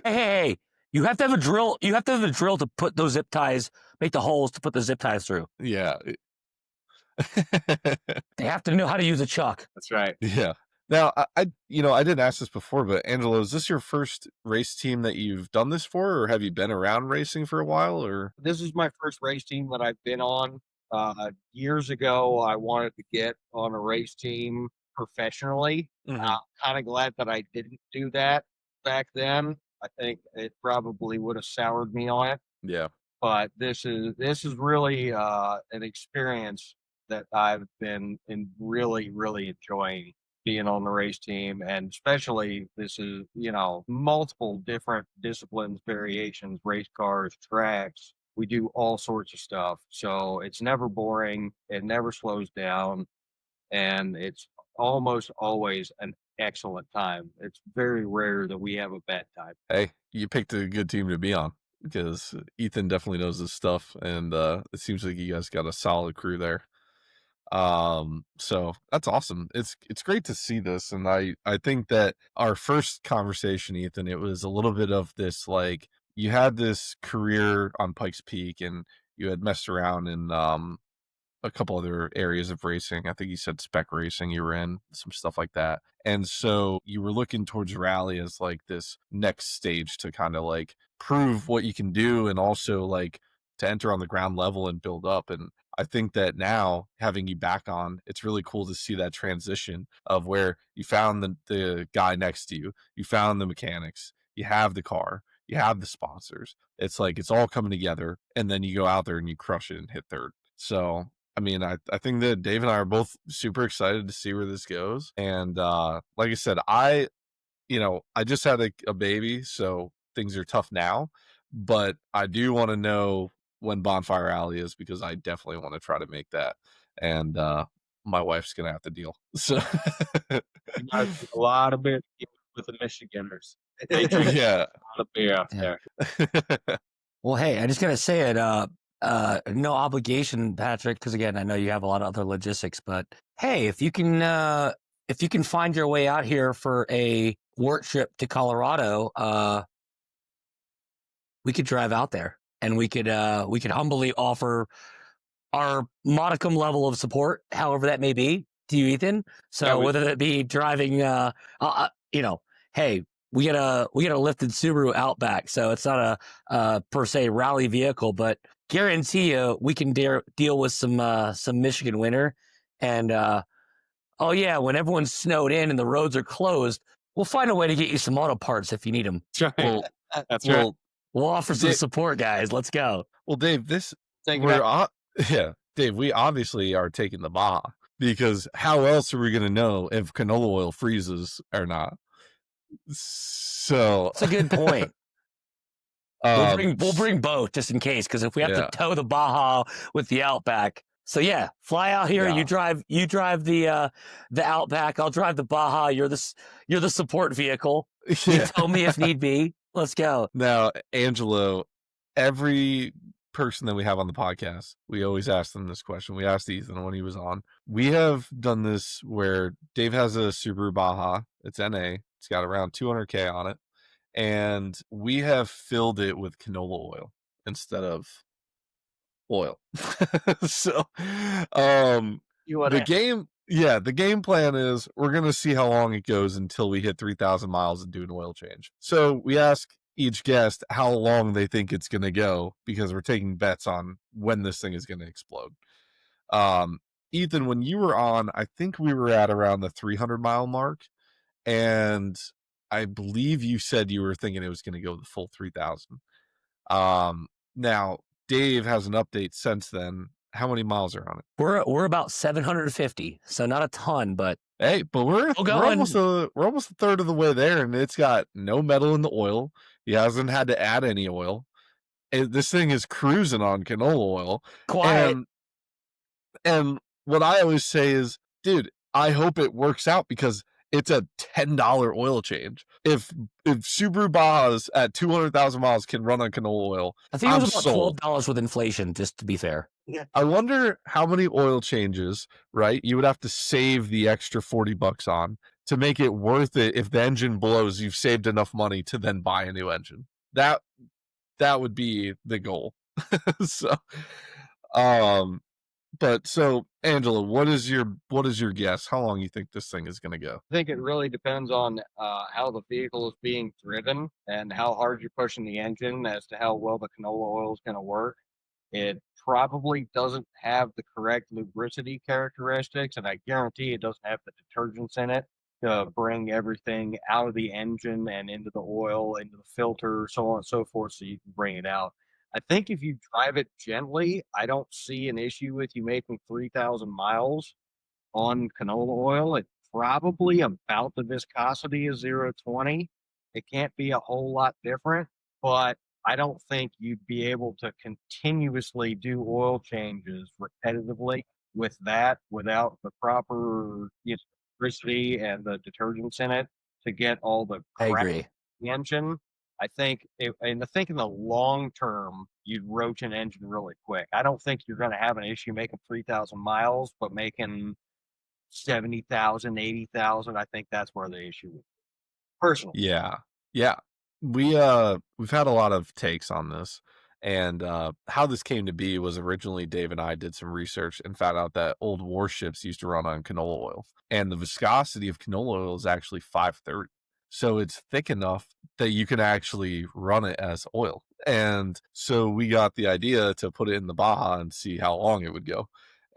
Hey, you have to have a drill. You have to have a drill to put those zip ties, make the holes to put the zip ties through. Yeah. They have to know how to use a chuck. That's right. Yeah. Now, I didn't ask this before, but Angelo, is this your first race team that you've done this for, or have you been around racing for a while? Or This is my first race team that I've been on. Years ago, I wanted to get on a race team professionally. Mhm. Kind of glad that I didn't do that back then. I think it probably would have soured me on it. yeah, But this is really an experience that I've been really enjoying being on the race team, and especially this is multiple different disciplines, variations, race cars, tracks. We do all sorts of stuff, so it's never boring. It never slows down, and it's almost always an excellent time. It's very rare that we have a bad time. hey, you picked a good team to be on because Ethan definitely knows his stuff, and it seems like you guys got a solid crew there. So that's awesome. It's great to see this, and I think that our first conversation, Ethan, it was a little bit of this, like, you had this career on Pikes Peak and you had messed around in a couple other areas of racing. I think you said spec racing you were in, some stuff like that. And so you were looking towards rally as like this next stage to kind of like prove what you can do, and also like to enter on the ground level and build up. And I think that now having you back on, it's really cool to see that transition of where you found the guy next to you, you found the mechanics, you have the car, you have the sponsors. It's like it's all coming together, and then you go out there and you crush it and hit third. So I mean, I think that Dave and I are both super excited to see where this goes. And like I said, I just had a baby, so things are tough now. But I do want to know when Bonfire Alley is, because I definitely want to try to make that. And my wife's gonna have to deal. So You guys do a lot of beer with the Michiganders. They drink yeah. a lot of beer out Yeah. there. Well, hey, I just gotta say it. No obligation, Patrick, because again, I know you have a lot of other logistics. But hey, if you can find your way out here for a work trip to Colorado, we could drive out there and we could humbly offer our modicum level of support, however that may be, to you, Ethan. So whether that be driving, hey, we got a lifted Subaru Outback, so it's not a per se rally vehicle, but guarantee you we can deal with some Michigan winter. And oh yeah, when everyone's snowed in and the roads are closed, we'll find a way to get you some auto parts if you need them. That's right. Well, That's right. well, We'll offer some Dave, support, guys. Let's go. well, Dave, Take it out. yeah, Dave, we obviously are taking the Baja, because how else are we going to know if canola oil freezes or not? So That's a good point. We'll bring both just in case, because if we have Yeah. to tow the Baja with the Outback. So yeah, fly out here. Yeah. You drive the Outback. I'll drive the Baja. You're the support vehicle. You yeah. tow me if need be. Let's go. Now, Angelo, every person that we have on the podcast, we always ask them this question. We asked Ethan when he was on. We have done this where Dave has a Subaru Baja. It's NA. It's got around 200K on it. And we have filled it with canola oil instead of oil. So, the game plan is we're going to see how long it goes until we hit 3,000 miles and do an oil change. So we ask each guest how long they think it's going to go, because we're taking bets on when this thing is going to explode. Ethan, when you were on, I think we were at around the 300-mile mark, and I believe you said you were thinking it was going to go the full 3,000. Now Dave has an update since then. How many miles are on it? We're about 750, so not a ton, but Hey, but we're almost a third of the way there, and it's got no metal in the oil. He hasn't had to add any oil. This thing is cruising on canola oil. quiet. And what I always say is, dude, I hope it works out, because it's a $10 oil change. If Subaru Bajas at 200,000 miles can run on canola oil, I think it I'm was about sold. $12 with inflation, just to be fair. I wonder how many oil changes, right, you would have to save the extra $40 on to make it worth it. If the engine blows, you've saved enough money to then buy a new engine. That would be the goal. So, But so, Angela, what is your guess? How long you think this thing is going to go? I think it really depends on how the vehicle is being driven and how hard you're pushing the engine as to how well the canola oil is going to work. It probably doesn't have the correct lubricity characteristics, and I guarantee it doesn't have the detergents in it to bring everything out of the engine and into the oil, into the filter, so on and so forth, so you can bring it out. I think if you drive it gently, I don't see an issue with you making 3,000 miles on canola oil. It's probably about the viscosity of 0 to 20. It can't be a whole lot different, but I don't think you'd be able to continuously do oil changes repetitively with that without the proper electricity and the detergents in it to get all the I crap agree. in the engine. I think in the long term, you'd roach an engine really quick. I don't think you're going to have an issue making 3,000 miles, but making 70,000, 80,000. I think that's where the issue is. Personally. Yeah. Yeah. We've had a lot of takes on this. And how this came to be was originally Dave and I did some research and found out that old warships used to run on canola oil. And the viscosity of canola oil is actually 530. So it's thick enough that you can actually run it as oil. And so we got the idea to put it in the Baja and see how long it would go.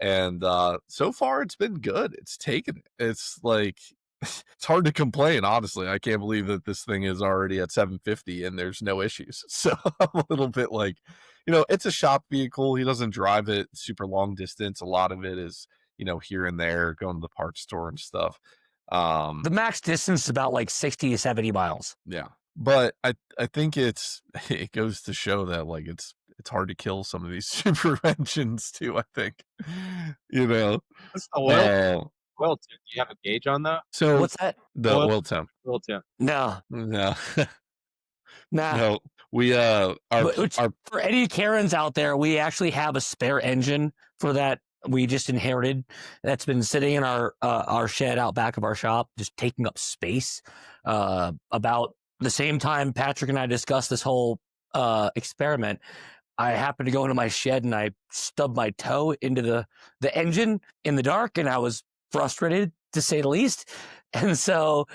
And so far it's been good. It's taken it. It's like it's hard to complain, honestly. I can't believe that this thing is already at 750 and there's no issues. So I'm a little bit like, it's a shop vehicle. He doesn't drive it super long distance. A lot of it is, here and there, going to the parts store and stuff. The max distance is about like 60 to 70 miles. Yeah. But I think it goes to show that like it's hard to kill some of these super engines too, I think. What's the oil? Oil temp. Do you have a gauge on that? So What's that? the oil temp. Oil temp. No. No. Nah. No. We for any Karens out there, we actually have a spare engine for that we just inherited that's been sitting in our shed out back of our shop, just taking up space. About the same time Patrick and I discussed this whole experiment, I happened to go into my shed and I stubbed my toe into the engine in the dark, and I was frustrated to say the least. And so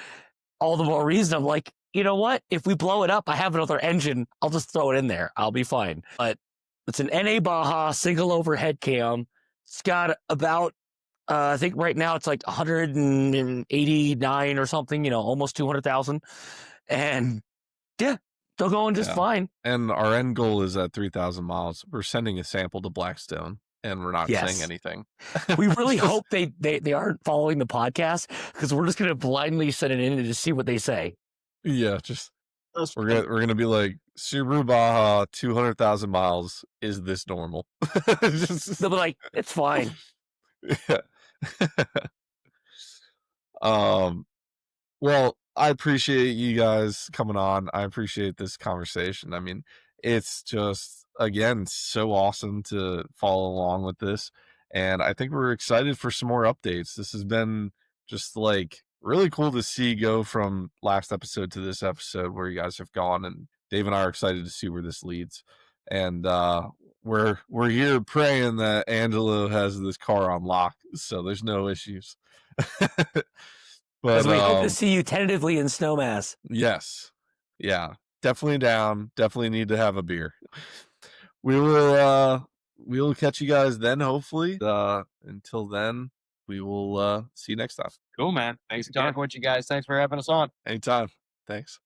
all the more reason I'm like, you know what? If we blow it up, I have another engine. I'll just throw it in there. I'll be fine. But it's an NA Baja single overhead cam. It's got about, I think right now it's like 189 or something, almost 200,000. And yeah, still going just fine. And our end goal is at 3,000 miles. We're sending a sample to Blackstone, and we're not saying anything. We really hope they aren't following the podcast, because we're just going to blindly send it in and just see what they say. Yeah, just we're gonna be like, Subaru Baja, 200,000 miles. Is this normal? They'll be like, it's fine. Yeah. Well, I appreciate you guys coming on. I appreciate this conversation. I mean, it's just, again, so awesome to follow along with this. And I think we're excited for some more updates. This has been just like really cool to see go from last episode to this episode where you guys have gone. And Dave and I are excited to see where this leads. And we're here praying that Angelo has this car on lock, so there's no issues. But we hope to see you tentatively in Snowmass. Yes. Yeah. Definitely down. Definitely need to have a beer. We will catch you guys then, hopefully. Until then, we will see you next time. Cool, man. Thanks again. Talking with you guys. Thanks for having us on. Anytime. Thanks.